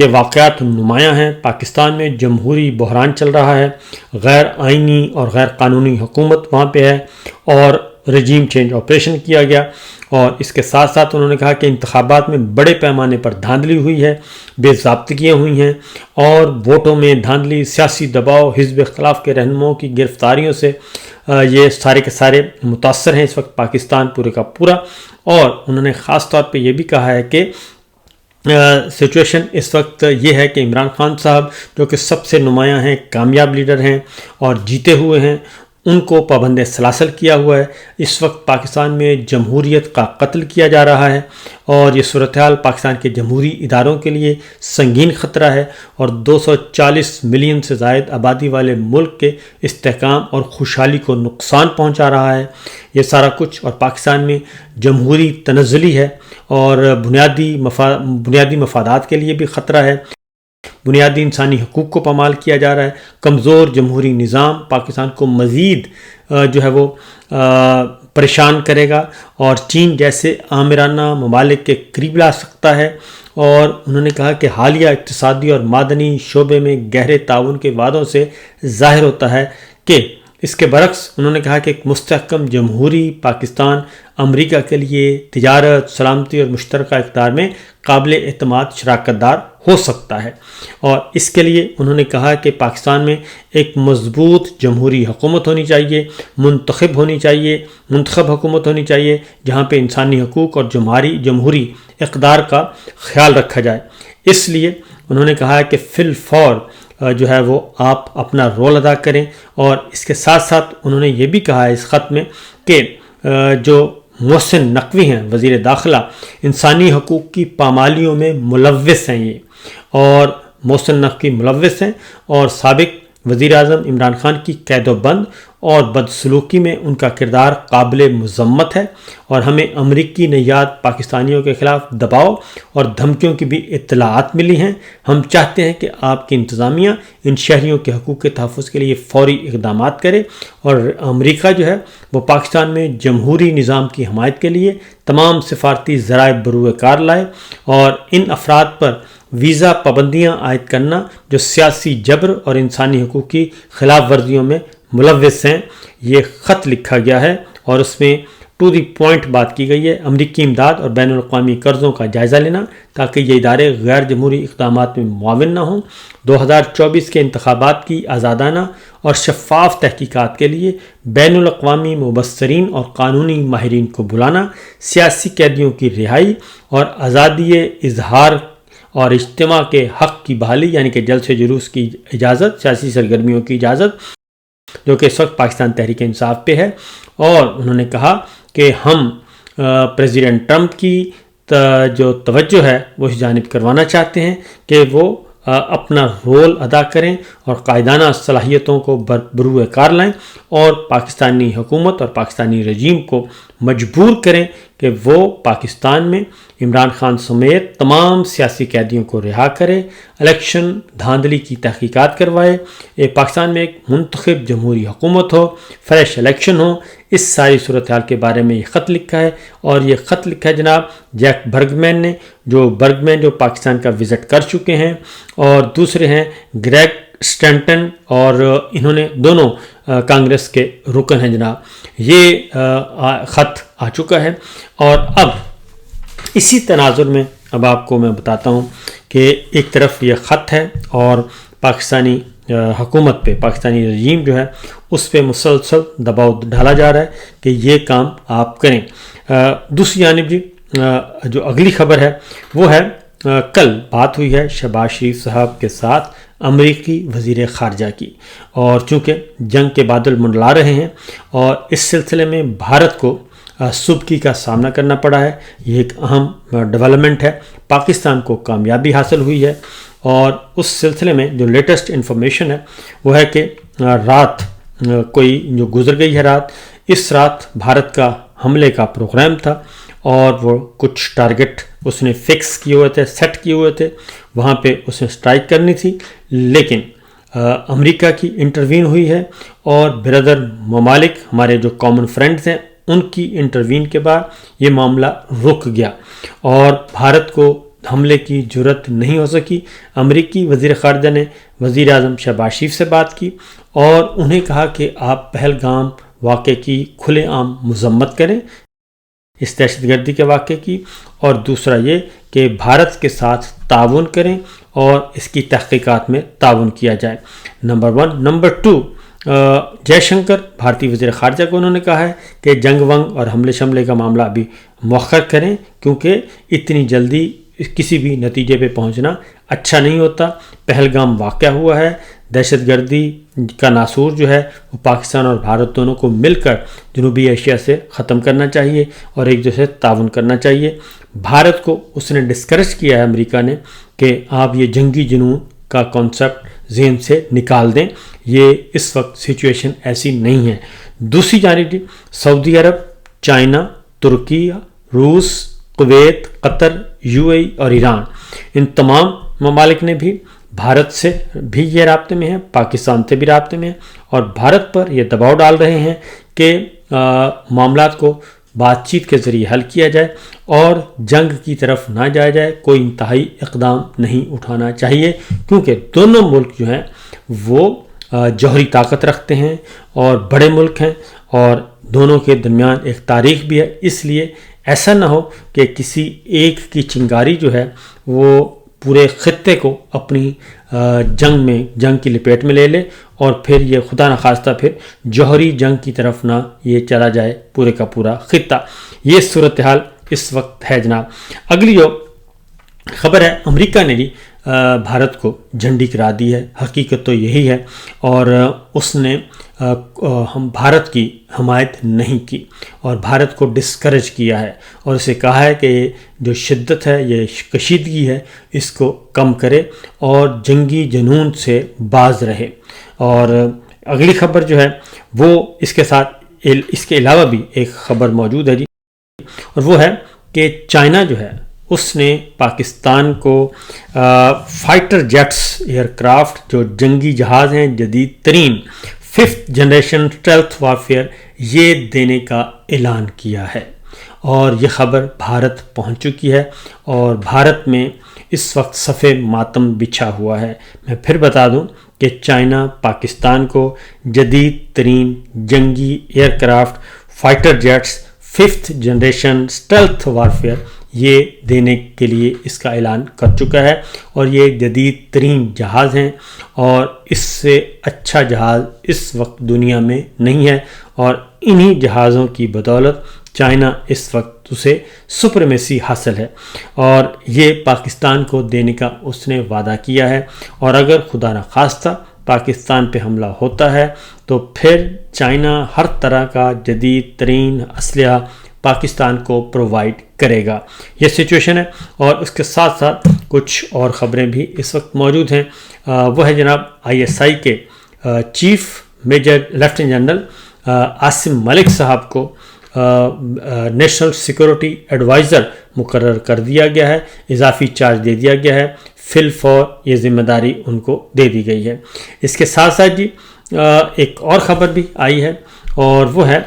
کہ واقعات نمایاں ہیں، پاکستان میں جمہوری بحران چل رہا ہے، غیر آئینی اور غیر قانونی حکومت وہاں پہ ہے اور رجیم چینج آپریشن کیا گیا، اور اس کے ساتھ ساتھ انہوں نے کہا کہ انتخابات میں بڑے پیمانے پر دھاندلی ہوئی ہے، بے ضابطگیاں ہوئی ہیں اور ووٹوں میں دھاندلی، سیاسی دباؤ، حزب اختلاف کے رہنماؤں کی گرفتاریوں سے یہ سارے کے سارے متاثر ہیں اس وقت پاکستان پورے کا پورا۔ اور انہوں نے خاص طور پہ یہ بھی کہا ہے کہ سچویشن اس وقت یہ ہے کہ عمران خان صاحب جو کہ سب سے نمایاں ہیں، کامیاب لیڈر ہیں اور جیتے ہوئے ہیں، ان کو پابند سلاسل کیا ہوا ہے۔ اس وقت پاکستان میں جمہوریت کا قتل کیا جا رہا ہے اور یہ صورتحال پاکستان کے جمہوری اداروں کے لیے سنگین خطرہ ہے اور 240 ملین سے زائد آبادی والے ملک کے استحکام اور خوشحالی کو نقصان پہنچا رہا ہے یہ سارا کچھ، اور پاکستان میں جمہوری تنزلی ہے اور بنیادی مفادات کے لیے بھی خطرہ ہے، بنیادی انسانی حقوق کو پامال کیا جا رہا ہے، کمزور جمہوری نظام پاکستان کو مزید جو ہے وہ پریشان کرے گا اور چین جیسے آمرانہ ممالک کے قریب لا سکتا ہے۔ اور انہوں نے کہا کہ حالیہ اقتصادی اور معدنی شعبے میں گہرے تعاون کے وعدوں سے ظاہر ہوتا ہے کہ اس کے برعکس انہوں نے کہا کہ ایک مستحکم جمہوری پاکستان امریکہ کے لیے تجارت، سلامتی اور مشترکہ اقدار میں قابل اعتماد شراکت دار ہو سکتا ہے، اور اس کے لیے انہوں نے کہا کہ پاکستان میں ایک مضبوط جمہوری حکومت ہونی چاہیے، منتخب حکومت ہونی چاہیے جہاں پہ انسانی حقوق اور جمہوری اقدار کا خیال رکھا جائے۔ اس لیے انہوں نے کہا کہ فی الفور جو ہے وہ آپ اپنا رول ادا کریں، اور اس کے ساتھ ساتھ انہوں نے یہ بھی کہا ہے اس خط میں کہ جو محسن نقوی ہیں وزیر داخلہ، انسانی حقوق کی پامالیوں میں ملوث ہیں یہ، اور محسن نقوی ملوث ہیں اور سابق وزیر اعظم عمران خان کی قید و بند اور بدسلوکی میں ان کا کردار قابل مذمت ہے، اور ہمیں امریکی نیات پاکستانیوں کے خلاف دباؤ اور دھمکیوں کی بھی اطلاعات ملی ہیں۔ ہم چاہتے ہیں کہ آپ کی انتظامیہ ان شہریوں کے حقوق کے تحفظ کے لیے فوری اقدامات کرے، اور امریکہ جو ہے وہ پاکستان میں جمہوری نظام کی حمایت کے لیے تمام سفارتی ذرائع بروئے کار لائے، اور ان افراد پر ویزا پابندیاں عائد کرنا جو سیاسی جبر اور انسانی حقوق کی خلاف ورزیوں میں ملوث ہیں۔ یہ خط لکھا گیا ہے اور اس میں ٹو دی پوائنٹ بات کی گئی ہے، امریکی امداد اور بین الاقوامی قرضوں کا جائزہ لینا تاکہ یہ ادارے غیر جمہوری اقدامات میں معاون نہ ہوں، 2024 کے انتخابات کی آزادانہ اور شفاف تحقیقات کے لیے بین الاقوامی مبصرین اور قانونی ماہرین کو بلانا، سیاسی قیدیوں کی رہائی اور آزادی اظہار اور اجتماع کے حق کی بحالی، یعنی کہ جلسے جلوس کی اجازت، سیاسی سرگرمیوں کی اجازت جو کہ اس وقت پاکستان تحریک انصاف پہ ہے۔ اور انہوں نے کہا کہ ہم پریزیڈنٹ ٹرمپ کی جو توجہ ہے وہ اس جانب کروانا چاہتے ہیں کہ وہ اپنا رول ادا کریں اور قائدانہ صلاحیتوں کو بروئے کار لائیں اور پاکستانی حکومت اور پاکستانی رجیم کو مجبور کریں کہ وہ پاکستان میں عمران خان سمیت تمام سیاسی قیدیوں کو رہا کرے، الیکشن دھاندلی کی تحقیقات کروائے، پاکستان میں ایک منتخب جمہوری حکومت ہو، فریش الیکشن ہو۔ اس ساری صورتحال کے بارے میں یہ خط لکھا ہے، اور یہ خط لکھا ہے جناب جیک برگمین نے، جو پاکستان کا وزٹ کر چکے ہیں، اور دوسرے ہیں گریگ اسٹینٹن، اور انہوں نے دونوں کانگریس کے رکن ہیں جناب۔ یہ خط آ چکا ہے، اور اب اسی تناظر میں اب آپ کو میں بتاتا ہوں کہ ایک طرف یہ خط ہے اور پاکستانی حکومت پہ، پاکستانی رجیم جو ہے اس پہ مسلسل دباؤ ڈالا جا رہا ہے کہ یہ کام آپ کریں۔ دوسری جانب جو اگلی خبر ہے وہ ہے کل بات ہوئی ہے شہباز شریف صاحب کے ساتھ امریکی وزیر خارجہ کی، اور چونکہ جنگ کے بادل منڈلا رہے ہیں اور اس سلسلے میں بھارت کو سبکی کا سامنا کرنا پڑا ہے، یہ ایک اہم ڈیولپمنٹ ہے، پاکستان کو کامیابی حاصل ہوئی ہے، اور اس سلسلے میں جو لیٹسٹ انفارمیشن ہے وہ ہے کہ رات کوئی جو گزر گئی ہے اس رات بھارت کا حملے کا پروگرام تھا، اور وہ کچھ ٹارگٹ اس نے فکس کیے ہوئے تھے، سیٹ کیے ہوئے تھے، وہاں پہ اس نے سٹرائک کرنی تھی، لیکن امریکہ کی انٹروین ہوئی ہے، اور بردر ممالک ہمارے جو کامن فرینڈز ہیں ان کی انٹروین کے بعد یہ معاملہ رک گیا، اور بھارت کو حملے کی جرت نہیں ہو سکی۔ امریکی وزیر خارجہ نے وزیر اعظم شہباز شریف سے بات کی اور انہیں کہا کہ آپ پہلگام واقعے کی کھلے عام مذمت کریں، اس دہشت گردی کے واقعے کی، اور دوسرا یہ کہ بھارت کے ساتھ تعاون کریں اور اس کی تحقیقات میں تعاون کیا جائے، نمبر 1۔ نمبر 2، جے شنکر بھارتی وزیر خارجہ کو انہوں نے کہا ہے کہ جنگ ونگ اور حملے شملے کا معاملہ ابھی مؤخر کریں، کیونکہ اتنی جلدی کسی بھی نتیجے پہ پہنچنا اچھا نہیں ہوتا۔ پہلگام واقعہ ہوا ہے، دہشت گردی کا ناسور جو ہے وہ پاکستان اور بھارت دونوں کو مل کر جنوبی ایشیا سے ختم کرنا چاہیے اور ایک دوسرے سے تعاون کرنا چاہیے۔ بھارت کو اس نے ڈسکریج کیا ہے امریکہ نے کہ آپ یہ جنگی جنون کا کانسیپٹ ذہن سے نکال دیں، یہ اس وقت سچویشن ایسی نہیں ہے۔ دوسری جانب سعودی عرب، چائنا، ترکی، روس، کویت، قطر، UAE اور ایران، ان تمام ممالک نے بھی بھارت سے بھی یہ رابطے میں ہیں، پاکستان سے بھی رابطے میں ہیں، اور بھارت پر یہ دباؤ ڈال رہے ہیں کہ معاملات کو بات چیت کے ذریعے حل کیا جائے اور جنگ کی طرف نہ جایا جائے، کوئی انتہائی اقدام نہیں اٹھانا چاہیے، کیونکہ دونوں ملک جو ہیں وہ جوہری طاقت رکھتے ہیں اور بڑے ملک ہیں اور دونوں کے درمیان ایک تاریخ بھی ہے۔ اس لیے ایسا نہ ہو کہ کسی ایک کی چنگاری جو ہے وہ پورے خطے کو اپنی جنگ کی لپیٹ میں لے لے اور پھر یہ خدا نخواستہ پھر جوہری جنگ کی طرف نہ یہ چلا جائے پورے کا پورا خطہ۔ یہ صورتحال اس وقت ہے جناب۔ اگلی جو خبر ہے، امریکہ نے بھارت کو جھنڈی کرا دی ہے، حقیقت تو یہی ہے، اور اس نے ہم بھارت کی حمایت نہیں کی اور بھارت کو ڈسکریج کیا ہے اور اسے کہا ہے کہ جو شدت ہے، یہ کشیدگی ہے، اس کو کم کرے اور جنگی جنون سے باز رہے۔ اور اگلی خبر جو ہے وہ اس کے علاوہ بھی ایک خبر موجود ہے اور وہ ہے کہ چائنا جو ہے اس نے پاکستان کو فائٹر جیٹس ایئر کرافٹ، جو جنگی جہاز ہیں جدید ترین 5th جنریشن اسٹیلتھ وارفیئر، یہ دینے کا اعلان کیا ہے اور یہ خبر بھارت پہنچ چکی ہے اور بھارت میں اس وقت صف ماتم بچھا ہوا ہے۔ میں پھر بتا دوں کہ چائنا پاکستان کو جدید ترین جنگی aircraft fighter jets 5th generation stealth warfare یہ دینے کے لیے اس کا اعلان کر چکا ہے اور یہ جدید ترین جہاز ہیں اور اس سے اچھا جہاز اس وقت دنیا میں نہیں ہے اور انہی جہازوں کی بدولت چائنا اس وقت اسے سپریمیسی حاصل ہے اور یہ پاکستان کو دینے کا اس نے وعدہ کیا ہے، اور اگر خدا نخواستہ پاکستان پہ حملہ ہوتا ہے تو پھر چائنا ہر طرح کا جدید ترین اسلحہ پاکستان کو پرووائڈ کرے گا۔ یہ سچویشن ہے اور اس کے ساتھ ساتھ کچھ اور خبریں بھی اس وقت موجود ہیں۔ وہ ہے جناب ISI کے chief major lieutenant general Asim Malik صاحب کو نیشنل سیکورٹی ایڈوائزر مقرر کر دیا گیا ہے، اضافی چارج دے دیا گیا ہے، فی الفور یہ ذمہ داری ان کو دے دی گئی ہے۔ اس کے ساتھ ساتھ ایک اور خبر بھی آئی ہے اور وہ ہے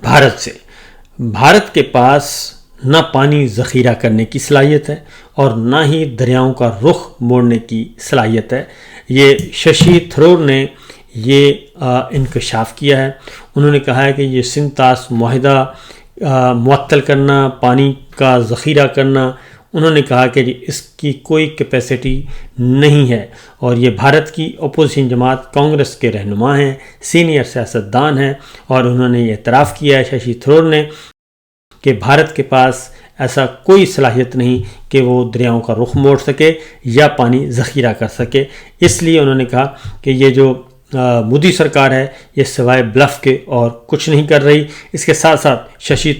بھارت سے۔ بھارت کے پاس نہ پانی ذخیرہ کرنے کی صلاحیت ہے اور نہ ہی دریاؤں کا رخ موڑنے کی صلاحیت ہے۔ یہ ششی تھرور نے یہ انکشاف کیا ہے۔ انہوں نے کہا ہے کہ یہ سنتاس معاہدہ معطل کرنا، پانی کا ذخیرہ کرنا، انہوں نے کہا کہ اس کی کوئی کیپیسٹی نہیں ہے اور یہ بھارت کی اپوزیشن جماعت کانگریس کے رہنما ہیں، سینئر سیاستدان ہیں، اور انہوں نے یہ اعتراف کیا ہے ششی تھرور نے کہ بھارت کے پاس ایسا کوئی صلاحیت نہیں کہ وہ دریاؤں کا رخ موڑ سکے یا پانی ذخیرہ کر سکے۔ اس لیے انہوں نے کہا کہ یہ جو مودی سرکار ہے یہ سوائے بلف کے اور کچھ نہیں کر رہی۔ اس کے ساتھ ساتھ ششی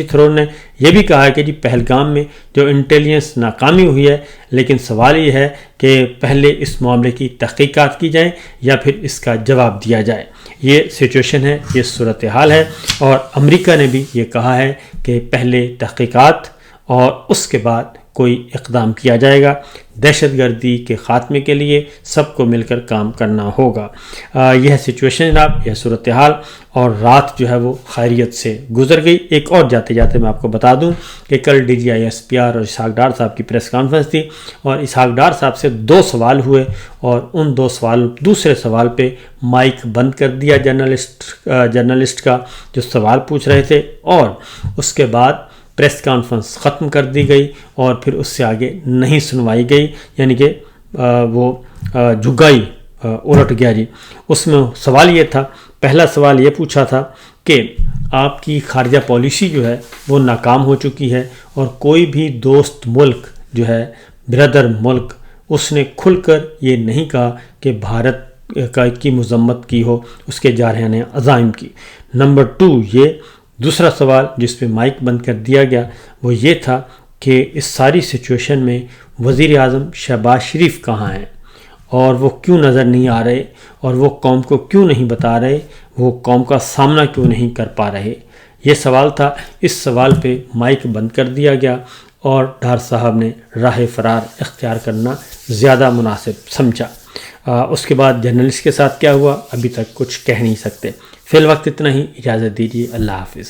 تھرور نے یہ بھی کہا ہے کہ پہلگام میں جو انٹیلیجنس ناکامی ہوئی ہے، لیکن سوال یہ ہے کہ پہلے اس معاملے کی تحقیقات کی جائیں یا پھر اس کا جواب دیا جائے۔ یہ سچویشن ہے، یہ صورتحال ہے، اور امریکہ نے بھی یہ کہا ہے کہ پہلے تحقیقات اور اس کے بعد کوئی اقدام کیا جائے گا۔ دہشت گردی کے خاتمے کے لیے سب کو مل کر کام کرنا ہوگا۔ یہ سچویشن جناب، یہ صورتحال، اور رات جو ہے وہ خیریت سے گزر گئی۔ ایک اور جاتے جاتے میں آپ کو بتا دوں کہ کل D G I S P R اور اسحاق ڈار صاحب کی پریس کانفرنس تھی، اور اسحاق ڈار صاحب سے 2 سوال ہوئے، اور ان 2 سوال، دوسرے سوال پہ مائک بند کر دیا جرنلسٹ کا جو سوال پوچھ رہے تھے، اور اس کے بعد پریس کانفرنس ختم کر دی گئی، اور پھر اس سے آگے نہیں سنوائی گئی، یعنی کہ وہ جھگائی الٹ گیا جی۔ اس میں سوال یہ تھا، پہلا سوال یہ پوچھا تھا کہ آپ کی خارجہ پالیسی جو ہے وہ ناکام ہو چکی ہے، اور کوئی بھی دوست ملک جو ہے، برادر ملک، اس نے کھل کر یہ نہیں کہا کہ بھارت کی مذمت کی ہو، اس کے جارحانہ عزائم کی۔ نمبر 2 یہ دوسرا سوال جس پہ مائک بند کر دیا گیا وہ یہ تھا کہ اس ساری سچویشن میں وزیر اعظم شہباز شریف کہاں ہیں، اور وہ کیوں نظر نہیں آ رہے، اور وہ قوم کو کیوں نہیں بتا رہے، وہ قوم کا سامنا کیوں نہیں کر پا رہے۔ یہ سوال تھا۔ اس سوال پہ مائک بند کر دیا گیا، اور ڈار صاحب نے راہ فرار اختیار کرنا زیادہ مناسب سمجھا۔ اس کے بعد جرنلسٹ کے ساتھ کیا ہوا ابھی تک کچھ کہہ نہیں سکتے۔ فی الوقت اتنا ہی، اجازت دیجیے، اللہ حافظ۔